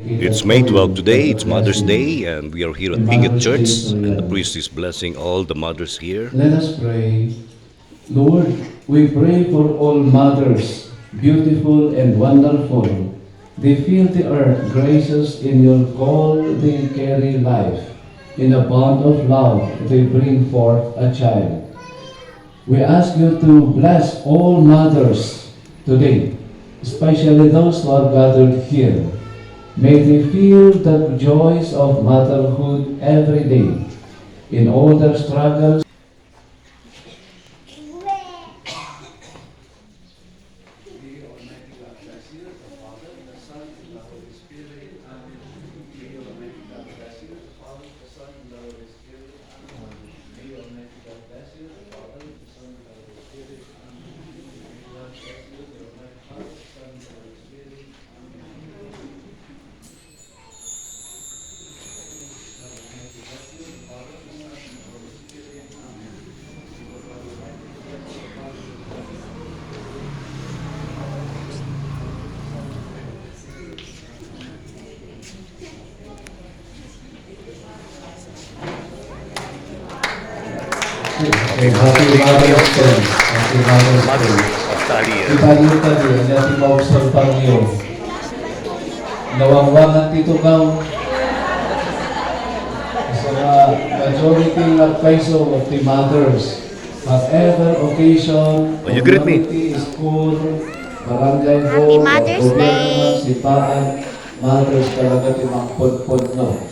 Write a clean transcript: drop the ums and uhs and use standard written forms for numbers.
It's May 12 today, it's Mother's Day, and we are here at Ingat Church, and the priest is blessing all the mothers here. Let us pray. Lord, we pray for all mothers, beautiful and wonderful. They fill the earth gracious in your call, they carry life. In a bond of love, they bring forth a child. We ask you to bless all mothers today, especially those who are gathered here. May they feel the joys of motherhood every day. In all their struggles, Happy Mother's Day. Happy Mother's Day. Ibalita din, natin maobserban niyo. Nawangwangan tito kaw. So, majority of kaiso of the mothers, whatever occasion, Will you greet me? community, school, barangay hall, Mother's Day. sipaan, mothers talaga timang pod-pod no.